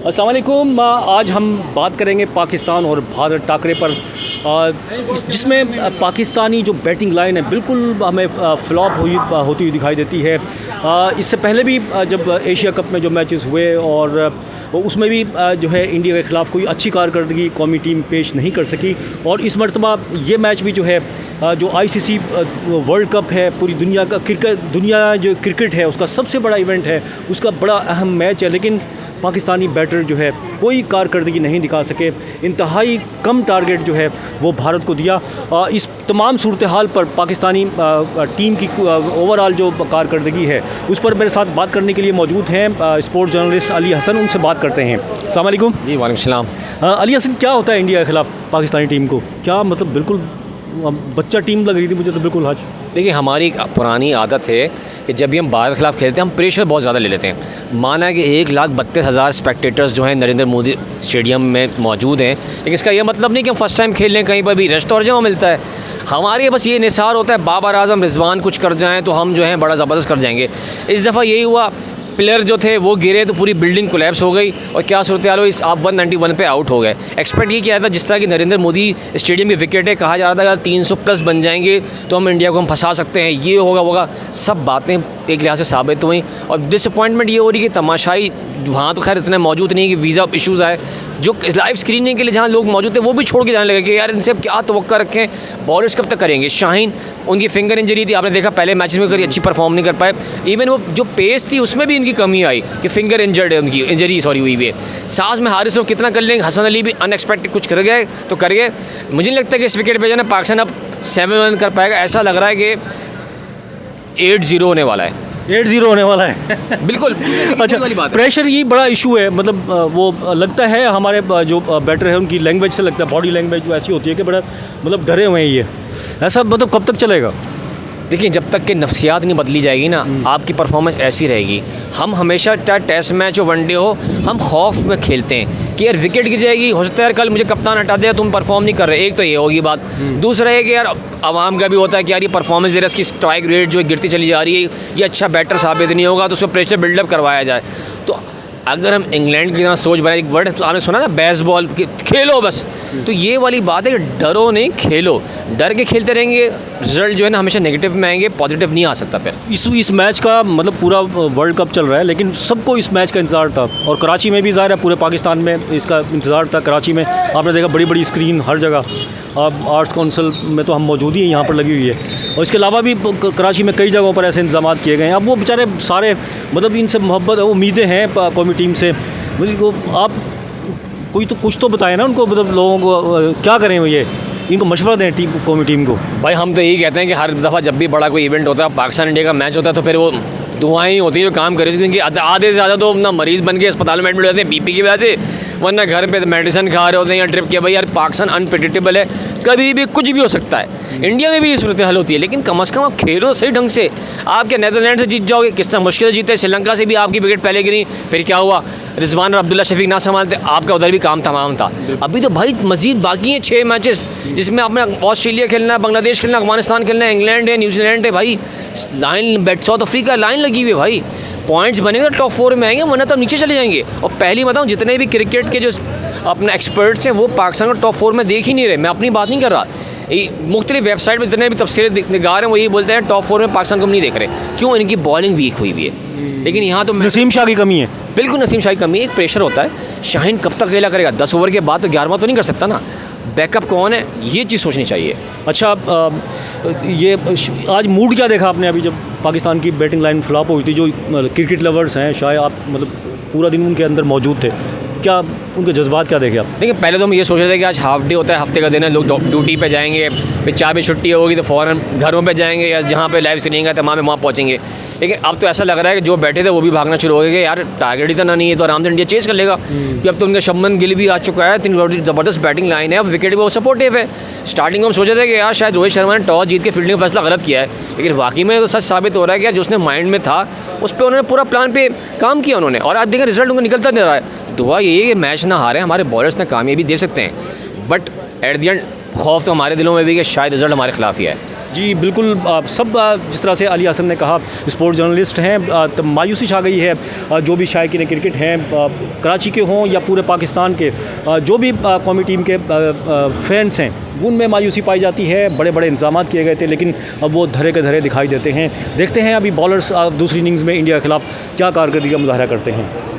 अस्सलाम वालेकुम। आज हम बात करेंगे पाकिस्तान और भारत टाकरे पर, जिसमें पाकिस्तानी जो बैटिंग लाइन है बिल्कुल हमें फ्लॉप होती हुई दिखाई देती है। इससे पहले भी जब एशिया कप में जो मैचेस हुए और उसमें भी जो है इंडिया के ख़िलाफ़ कोई अच्छी कारकर्दगी कौमी टीम पेश नहीं कर सकी। और इस मरतबा ये मैच भी जो है जो आईसीसी वर्ल्ड कप है, पूरी दुनिया का जो क्रिकेट है उसका सबसे बड़ा इवेंट है, उसका बड़ा अहम मैच है, लेकिन पाकिस्तानी बैटर जो है कोई कारकर्दगी नहीं दिखा सके। इंतहाई कम टारगेट जो है वो भारत को दिया। इस तमाम सूरत हाल पर पाकिस्तानी टीम की ओवरऑल जो कारकर्दगी है उस पर मेरे साथ बात करने के लिए मौजूद हैं स्पोर्ट्स जर्नलिस्ट अली हसन। उनसे बात करते हैं। अस्सलाम वालेकुम। जी वालेकुम सलाम। अली हसन, क्या होता है इंडिया के ख़िलाफ़ पाकिस्तानी टीम को? क्या मतलब बिल्कुल बच्चा टीम लग रही थी मुझे तो बिल्कुल। आज देखिए, हमारी एक पुरानी आदत है कि जब भी हम भारत के खिलाफ खेलते हैं हम प्रेशर बहुत ज़्यादा ले लेते हैं। माना है कि 1,32,000 स्पेक्टेटर्स जो हैं नरेंद्र मोदी स्टेडियम में मौजूद हैं, लेकिन इसका यह मतलब नहीं कि हम फर्स्ट टाइम खेल लें, कहीं पर भी रेस्ट और जगह मिलता है। हमारे बस ये निसार होता है बाबर आजम रिजवान कुछ कर जाएँ तो हम जो है बड़ा ज़बरदस्त कर जाएंगे। इस दफ़ा यही हुआ, प्लेयर जो थे वो गिरे तो पूरी बिल्डिंग कोलैप्स हो गई और क्या सूरत हाल हुई, आप 191 पे आउट हो गए। एक्सपेक्ट ये किया था जिस तरह की नरेंद्र मोदी स्टेडियम की विकेट है, कहा जा रहा था अगर 300 प्लस बन जाएंगे तो हम इंडिया को फंसा सकते हैं, ये होगा। सब बातें एक लिहाज से साबित हुई और डिसअपॉइंटमेंट ये हो रही कि तमाशाई वहाँ तो खैर इतने मौजूद नहीं कि वीज़ा इशूज़ आए, जो लाइव स्क्रीनिंग के लिए जहाँ लोग मौजूद थे वो भी छोड़ के जाने लगे कि यार इनसे अब क्या तवक्का रखें, बॉलर्स कब तक करेंगे। शाहीन, उनकी फिंगर इंजरी थी, आपने देखा पहले मैच में कभी अच्छी परफॉर्म नहीं कर पाए। इवन वो जो पेस थी उसमें भी इनकी कमी आई कि फिंगर इंजर्ड है, उनकी इंजरी हुई है। साथ में हारिस रऊफ कितना कर लेंगे, हसन अली भी अनएक्सपेक्टेड कुछ कर गए तो कर गए। मुझे नहीं लगता कि इस विकेट पर जो है पाकिस्तान अब 7 कर पाएगा। ऐसा लग रहा है कि 8-0 होने वाला है। 8-0 होने वाला है बिल्कुल। अच्छा, प्रेशर ये बड़ा इशू है। मतलब वो लगता है हमारे जो बैटर है उनकी लैंग्वेज से लगता है, बॉडी लैंग्वेज जो ऐसी होती है कि बड़ा मतलब डरे हुए हैं ये। ऐसा मतलब कब तक चलेगा? देखिए, जब तक कि नफ्सियात नहीं बदली जाएगी ना, आपकी परफॉर्मेंस ऐसी रहेगी। हम हमेशा चाहे टेस्ट मैच हो वनडे हो, हम खौफ में खेलते हैं कि यार विकेट गिर जाएगी, हो सकता है यार कल मुझे कप्तान हटा दिया, तुम परफॉर्म नहीं कर रहे। एक तो ये होगी बात। दूसरा है कि यार आवाम का भी होता है कि यार ये परफॉर्मेंस दे रहा है, इसकी स्ट्राइक रेट जो है गिरती चली जा रही है, ये अच्छा बैटर साबित नहीं होगा, तो उसको प्रेशर बिल्डअप करवाया जाए। तो अगर हम इंग्लैंड की तरह सोच बनाए, एक वर्ड तो आपने सुना ना बेसबॉल, खेलो बस, तो ये वाली बात है कि डरो नहीं, खेलो। डर के खेलते रहेंगे, रिजल्ट जो है ना हमेशा नेगेटिव में आएंगे, पॉजिटिव नहीं आ सकता। फिर इस मैच का मतलब पूरा वर्ल्ड कप चल रहा है, लेकिन सबको इस मैच का इंतज़ार था और कराची में भी ज़ाहिर है पूरे पाकिस्तान में इसका इंतज़ार था। कराची में आपने देखा बड़ी बड़ी स्क्रीन हर जगह, अब आर्ट्स काउंसिल में तो हम मौजूद ही हैं, यहाँ पर लगी हुई है, और इसके अलावा भी कराची में कई जगहों पर ऐसे इंतजाम किए गए हैं। अब वो बेचारे सारे मतलब इनसे मोहब्बत उम्मीदें हैं कौमी टीम से, आप कोई तो कुछ तो बताएं ना उनको, मतलब लोगों को क्या करें ये, इनको मशवरा दें कौमी टीम को। भाई हम तो यही कहते हैं कि हर दफ़ा जब भी बड़ा कोई इवेंट होता है, पाकिस्तान इंडिया का मैच होता है, तो फिर वो दुआएं होती हैं जो काम करे, क्योंकि आधे से ज़्यादा तो ना मरीज़ बन के अस्पताल में एडमिट होते हैं बीपी की वजह से, वरना घर पे मेडिसिन खा रहे होते हैं या ट्रिप के। भाई यार पाकिस्तान अनप्रेडिक्टेबल है, कभी भी कुछ भी हो सकता है। इंडिया में भी ये सूरत हाल होती है, लेकिन कम से कम आप खेलो सही ढंग से। आप क्या नीदरलैंड से जीत जाओगे? किस तरह मुश्किल से जीते। श्रीलंका से भी आपकी विकेट पहले गिरी, फिर क्या हुआ, रिजवान और अब्दुल्ला शफीक ना संभालते, आपका उधर भी काम तमाम था। अभी तो भाई मजीद बाकी हैं 6 मैचेस, जिसमें आपने ऑस्ट्रेलिया खेलना है, बांग्लादेश खेलना, अफगानिस्तान खेलना है, इंग्लैंड है, न्यूजीलैंड है। भाई लाइन साउथ अफ्रीका लाइन लगी हुई है भाई, पॉइंट्स बनेंगे तो टॉप 4 में आएंगे, वरना तो नीचे चले जाएंगे। और पहली बताऊँ, जितने भी क्रिकेट के जो अपने एक्सपर्ट्स हैं वो पाकिस्तान को टॉप 4 में देख ही नहीं रहे। मैं अपनी बात नहीं कर रहा, मुख्तलिफ वेबसाइट में जितने भी तफसीरें निगार हैं वो ये बोलते हैं टॉप 4 में पाकिस्तान को नहीं देख रहे। क्यों? इनकी बॉलिंग वीक हुई हुई है। लेकिन यहाँ तो नसीम शाह की कमी है। बिल्कुल नसीम शाह की कमी है। एक प्रेशर होता है, शाहीन कब तक खेला करेगा? 10 ओवर के बाद तो 11वां तो नहीं कर सकता ना। बैकअप कौन है, ये चीज़ सोचनी चाहिए। अच्छा, ये आज मूड क्या देखा आपने अभी जब पाकिस्तान की बैटिंग लाइन फ्लॉप हुई थी? जो क्रिकेट लवर्स हैं शायद आप मतलब पूरा दिन उनके अंदर मौजूद थे, क्या उनके जज्बात क्या देखे आप? देखिए, पहले तो हम ये सोच रहे थे कि आज हाफ डे होता है, हफ्ते का दिन है, लोग ड्यूटी पे जाएंगे, फिर 4 बजे छुट्टी होगी तो फ़ौरन घरों पे जाएंगे या जहाँ पे लाइव स्क्रीनिंग है तमाम वहाँ पहुँचेंगे। लेकिन अब तो ऐसा लग रहा है कि जो बैठे थे वो भी भागना शुरू हो गए कि यार टारगेट ही तो नहीं है, तो आराम से इंडिया चेज़ कर लेगा। कि अब तो उनका शुभमन गिल भी आ चुका है, इतनी ज़बरदस्त बैटिंग लाइन है, अब विकेट भी वो सपोर्टिव है। स्टार्टिंग में हम सोचे थे कि यार शायद रोहित शर्मा ने टॉस जीत के फील्डिंग का फैसला गलत किया है, लेकिन वाकई में तो सच साबित हो रहा है कि यार जो उसने माइंड में था उस पर उन्होंने पूरा प्लान पे काम किया उन्होंने, और आप देखें रिजल्ट उनको निकलता नहीं रहा है। दुआ ये है कि मैच ना हारे, हमारे बॉलर्स ने कामयाबी दे सकते हैं, बट एट द एंड खौफ तो हमारे दिलों में भी कि शायद रिजल्ट हमारे खिलाफ ही है। जी बिल्कुल, सब जिस तरह से अली हसन ने कहा, स्पोर्ट जर्नलिस्ट हैं, तो मायूसी छा गई है। जो भी शायकीन क्रिकेट हैं, कराची के हों या पूरे पाकिस्तान के, जो भी कौमी टीम के फैंस हैं, उनमें मायूसी पाई जाती है। बड़े बड़े इंतजाम किए गए थे, लेकिन अब वो धरे के धरे दिखाई देते हैं। देखते हैं अभी बॉलर्स दूसरी इनिंग्स में इंडिया के खिलाफ क्या कारकर्दगी का मुजाहरा करते हैं।